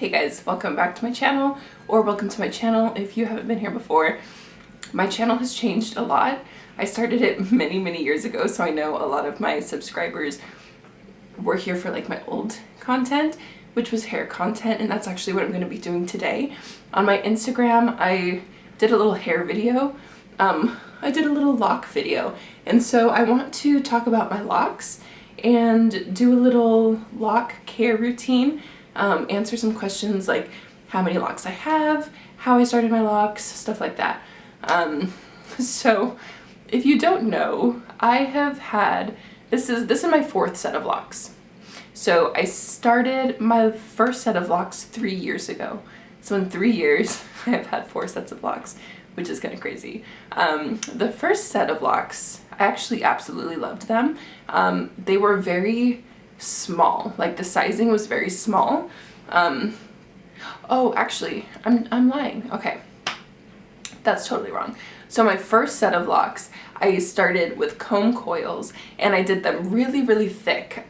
Hey guys, welcome back to my channel, or welcome to my channel if you haven't been here before. My channel has changed a lot. I started it many years ago, so I know a lot of my subscribers were here for like my old content, which was hair content, and that's actually what I'm going to be doing today. On my Instagram, I did a little hair video. I did a little lock video, and so I want to talk about my locks and do a little lock care routine. Answer some questions like how many locks I have, how I started my locks, stuff like that. So if you don't know, I have had, this is my fourth set of locks. So I started my first set of locks 3 years ago. So in 3 years, I have had 4 sets of locks, which is kind of crazy. The first set of locks, I actually absolutely loved them. They were very small, like the sizing was very small. Oh, actually, I'm lying. Okay, that's totally wrong. So my first set of locks, I started with comb coils, and I did them really thick.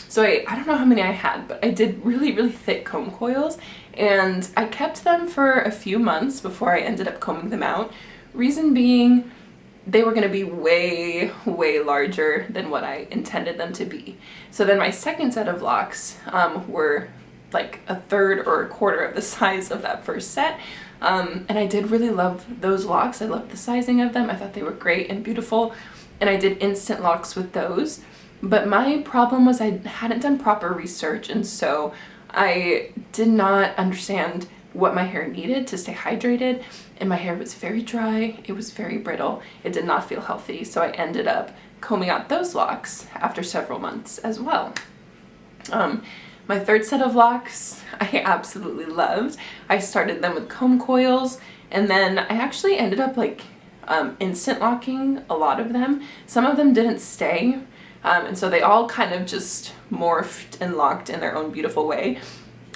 So I don't know how many I had, but I did really thick comb coils, and I kept them for a few months before I ended up combing them out. Reason being, they were going to be way larger than what I intended them to be. So then my second set of locks were like a third or a quarter of the size of that first set. And I did really love those locks. I loved the sizing of them. I thought they were great and beautiful. And I did instant locks with those. But my problem was I hadn't done proper research, and so I did not understand what my hair needed to stay hydrated, and my hair was very dry, it was very brittle, it did not feel healthy, so I ended up combing out those locks after several months as well. My third set of locks I absolutely loved. I started them with comb coils, and then I actually ended up like instant locking a lot of them. Some of them didn't stay, and so they all kind of just morphed and locked in their own beautiful way.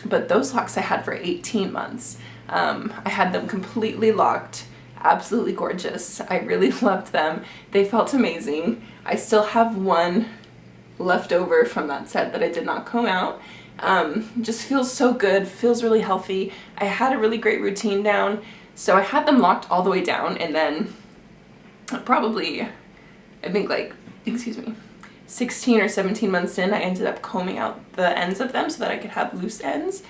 But those locks I had for 18 months. I had them completely locked, absolutely gorgeous. I really loved them. They felt amazing. I still have one left over from that set that I did not comb out. Just feels so good, feels really healthy. I had a really great routine down, so I had them locked all the way down, and then probably, I think like, 16 or 17 months in, I ended up combing out the ends of them so that I could have loose ends.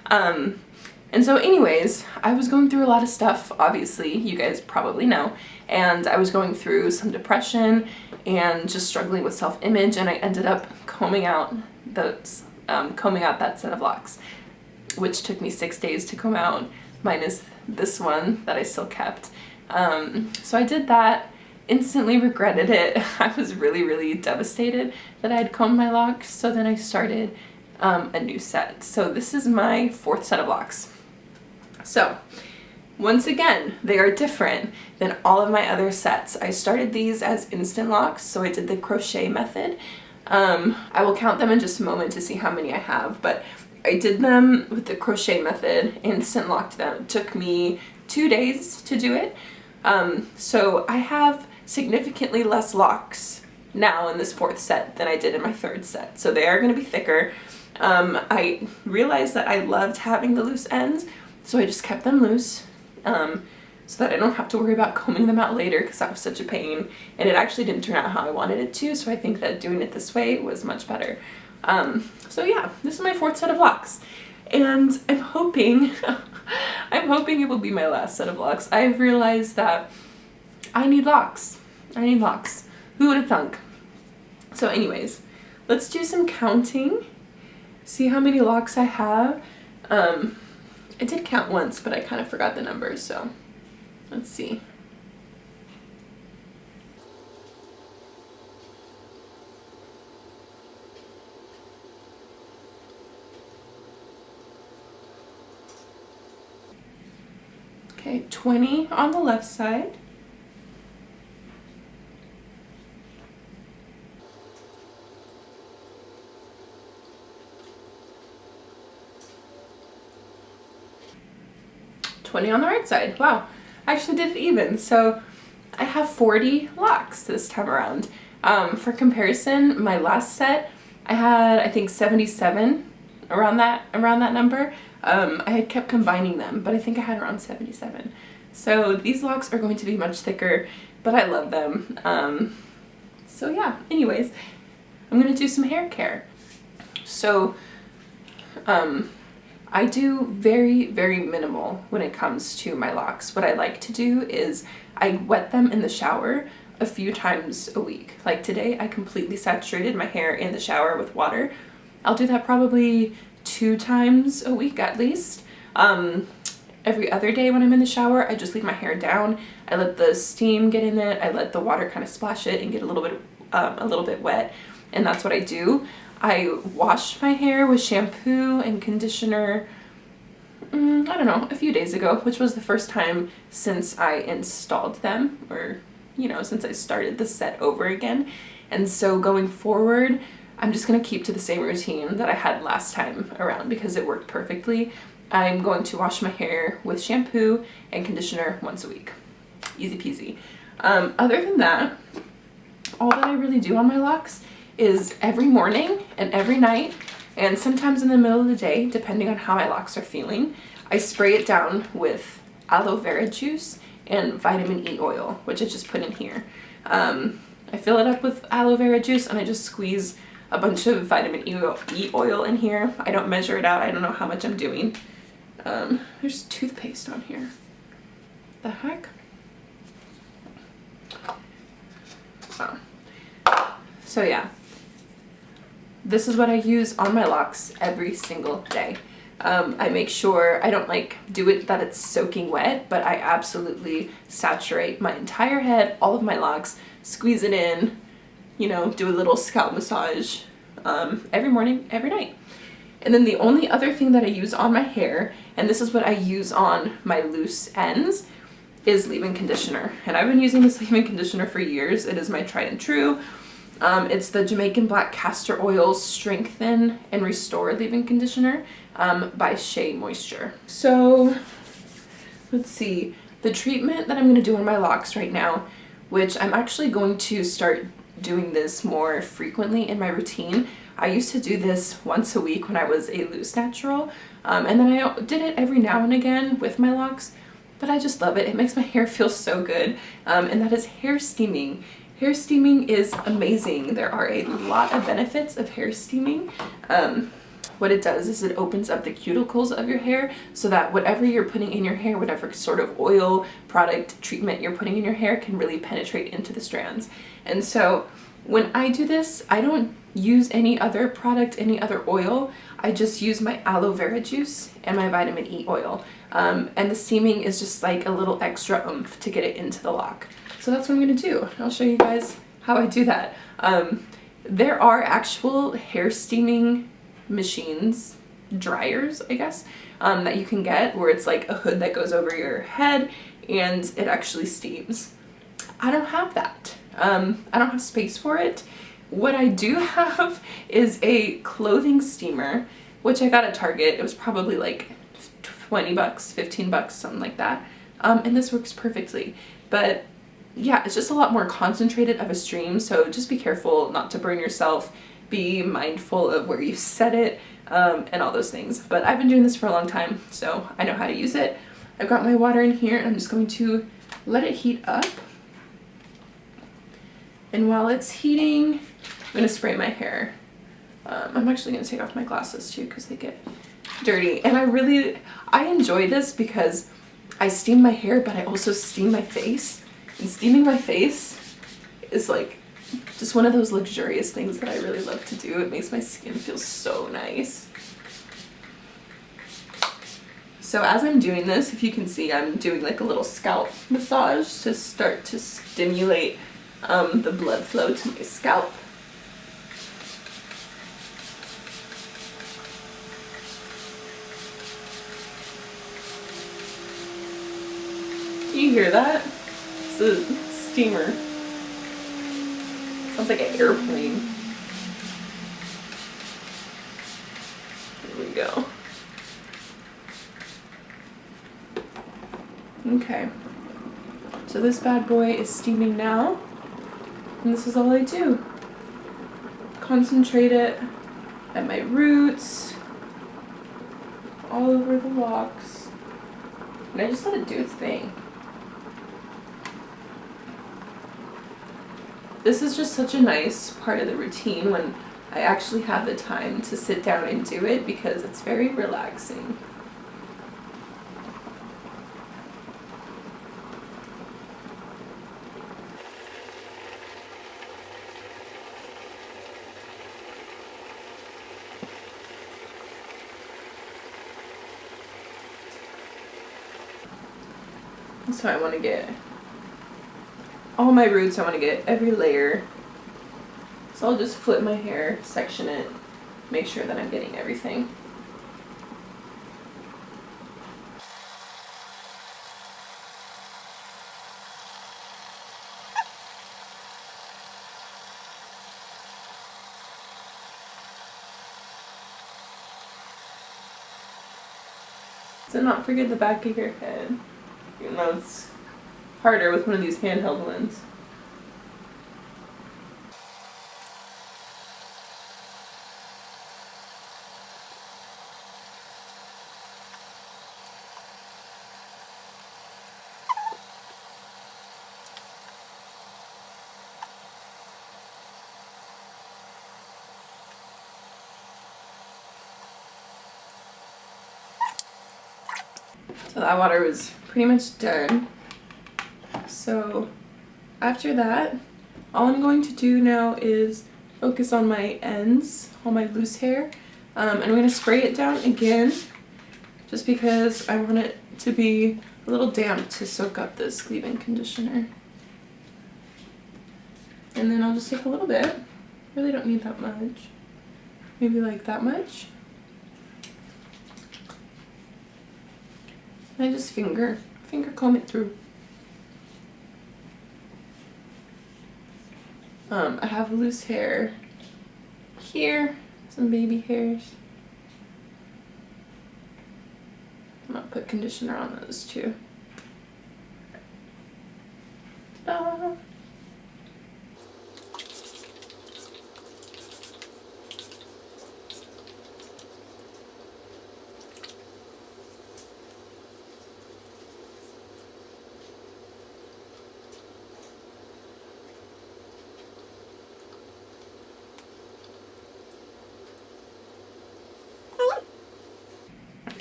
And so anyways, I was going through a lot of stuff, obviously, you guys probably know, and I was going through some depression and just struggling with self-image, and I ended up combing out that set of locks, which took me 6 days to comb out, minus this one that I still kept. So I did that. Instantly regretted it. I was really devastated that I had combed my locks, so then I started a new set. So this is my fourth set of locks. So once again, they are different than all of my other sets. I started these as instant locks, so I did the crochet method. I will count them in just a moment to see how many I have, but I did them with the crochet method, instant locked them. It took me 2 days to do it. So I have significantly less locks now in this fourth set than I did in my third set. So they are going to be thicker. I realized that I loved having the loose ends, so I just kept them loose so that I don't have to worry about combing them out later, because that was such a pain. And it actually didn't turn out how I wanted it to, so I think that doing it this way was much better. So yeah, this is my fourth set of locks. And I'm hoping it will be my last set of locks. I've realized that I need locks. Who would have thunk? So anyways, let's do some counting. See how many locks I have. I did count once, but I kind of forgot the numbers, so let's see. Okay, 20 on the left side. On the right side. Wow, I actually did it even. So I have 40 locks this time around. For comparison, my last set I had, I think, 77 around that number. I had kept combining them, but I think I had around 77. So these locks are going to be much thicker, but I love them. So yeah, anyways, I'm gonna do some hair care. So I do very, very minimal when it comes to my locks. What I like to do is I wet them in the shower a few times a week. Like today, I completely saturated my hair in the shower with water. I'll do that probably 2 times a week at least. Every other day when I'm in the shower, I just leave my hair down. I let the steam get in it. I let the water kind of splash it and get a little bit wet. And that's what I do. I wash my hair with shampoo and conditioner, I don't know, a few days ago, which was the first time since I installed them, or, you know, since I started the set over again. And so going forward, I'm just going to keep to the same routine that I had last time around because it worked perfectly. I'm going to wash my hair with shampoo and conditioner once a week. Easy peasy. Other than that, all that I really do on my locks is every morning and every night, and sometimes in the middle of the day, depending on how my locks are feeling, I spray it down with aloe vera juice and vitamin E oil, which I just put in here. I fill it up with aloe vera juice and I just squeeze a bunch of vitamin E oil in here. I don't measure it out. I don't know how much I'm doing. There's toothpaste on here. The heck? Oh. So yeah, this is what I use on my locks every single day. I make sure I don't like do it that it's soaking wet, but I absolutely saturate my entire head, all of my locks, squeeze it in, you know, do a little scalp massage every morning, every night. And then the only other thing that I use on my hair, and this is what I use on my loose ends, is leave-in conditioner. And I've been using this leave-in conditioner for years. It is my tried and true. It's the Jamaican Black Castor Oil Strengthen and Restore Leave-In Conditioner by Shea Moisture. So let's see. The treatment that I'm going to do on my locks right now, which I'm actually going to start doing this more frequently in my routine. I used to do this once a week when I was a loose natural, and then I did it every now and again with my locks, but I just love it. It makes my hair feel so good, and that is hair steaming. Hair steaming is amazing. There are a lot of benefits of hair steaming. What it does is it opens up the cuticles of your hair so that whatever you're putting in your hair, whatever sort of oil, product, treatment you're putting in your hair can really penetrate into the strands. And so when I do this, I don't use any other product, any other oil. I just use my aloe vera juice and my vitamin E oil. And the steaming is just like a little extra oomph to get it into the lock. So that's what I'm gonna do. I'll show you guys how I do that. There are actual hair steaming machines, dryers, I guess, that you can get where it's like a hood that goes over your head and it actually steams. I don't have that. I don't have space for it. What I do have is a clothing steamer, which I got at Target. It was probably like 20 bucks, 15 bucks, something like that. And this works perfectly. But yeah, it's just a lot more concentrated of a stream, so just be careful not to burn yourself. Be mindful of where you set it, and all those things. But I've been doing this for a long time, so I know how to use it. I've got my water in here, and I'm just going to let it heat up. And while it's heating, I'm going to spray my hair. I'm actually going to take off my glasses too because they get dirty. And I enjoy this because I steam my hair, but I also steam my face. And steaming my face is like just one of those luxurious things that I really love to do. It makes my skin feel so nice. So as I'm doing this, if you can see, I'm doing like a little scalp massage to start to stimulate the blood flow to my scalp. You hear that? It's a steamer. Sounds like an airplane. There we go. Okay. So this bad boy is steaming now. And this is all I do. Concentrate it at my roots, all over the locks. And I just let it do its thing. This is just such a nice part of the routine when I actually have the time to sit down and do it because it's very relaxing. So I want to get all my roots, I want to get every layer. So I'll just flip my hair, section it, make sure that I'm getting everything. So not forget the back of your head, even though it's harder with one of these handheld ones. So that water was pretty much done. So after that, all I'm going to do now is focus on my ends, all my loose hair. And I'm going to spray it down again just because I want it to be a little damp to soak up this leave-in conditioner. And then I'll just take a little bit. Really don't need that much. Maybe like that much. I just finger comb it through. I have loose hair here, some baby hairs. I'm gonna put conditioner on those too. Ta-da.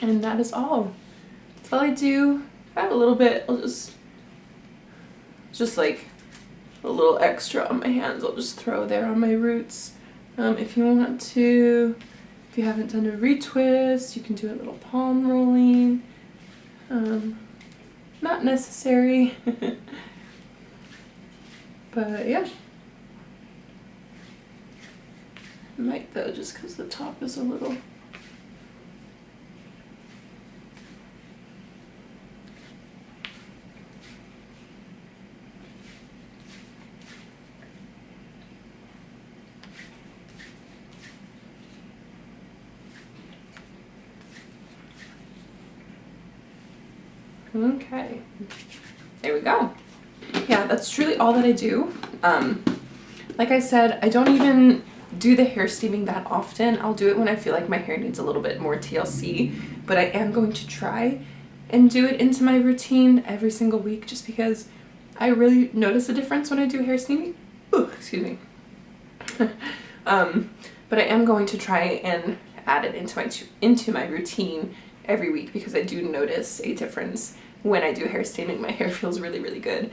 And that is all. That's all I do. If I have a little bit, I'll just like a little extra on my hands, I'll just throw there on my roots. If you want to, if you haven't done a retwist, you can do a little palm rolling. Not necessary. But yeah. I might though, just because the top is a little. Okay, there we go. Yeah, that's truly all that I do. Like I said, I don't even do the hair steaming that often. I'll do it when I feel like my hair needs a little bit more TLC, but I am going to try and do it into my routine every single week just because I really notice a difference when I do hair steaming. Ooh, excuse me. But I am going to try and add it into my routine every week because I do notice a difference when I do hair steaming. My hair feels really, really good.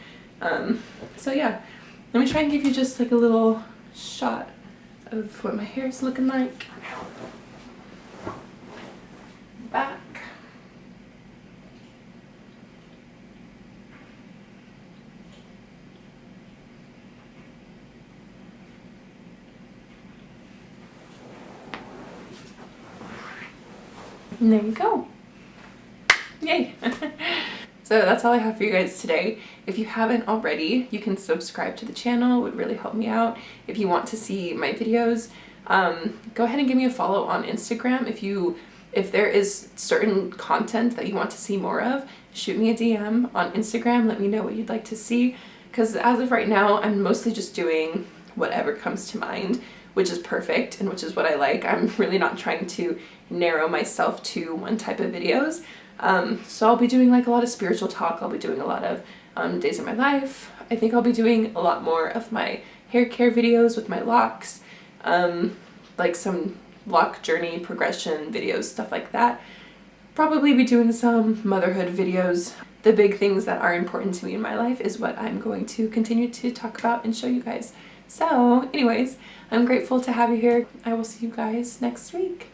So yeah, let me try and give you just like a little shot of what my hair is looking like. Back. And there you go. Yay! So that's all I have for you guys today. If you haven't already, you can subscribe to the channel. It would really help me out. If you want to see my videos, go ahead and give me a follow on Instagram. If there is certain content that you want to see more of, shoot me a DM on Instagram. Let me know what you'd like to see. Because as of right now, I'm mostly just doing whatever comes to mind which is perfect and which is what I like. I'm really not trying to narrow myself to one type of videos. So I'll be doing like a lot of spiritual talk. I'll be doing a lot of days of my life. I think I'll be doing a lot more of my hair care videos with my locks, like some lock journey progression videos, stuff like that. Probably be doing some motherhood videos. The big things that are important to me in my life is what I'm going to continue to talk about and show you guys. So anyways, I'm grateful to have you here. I will see you guys next week.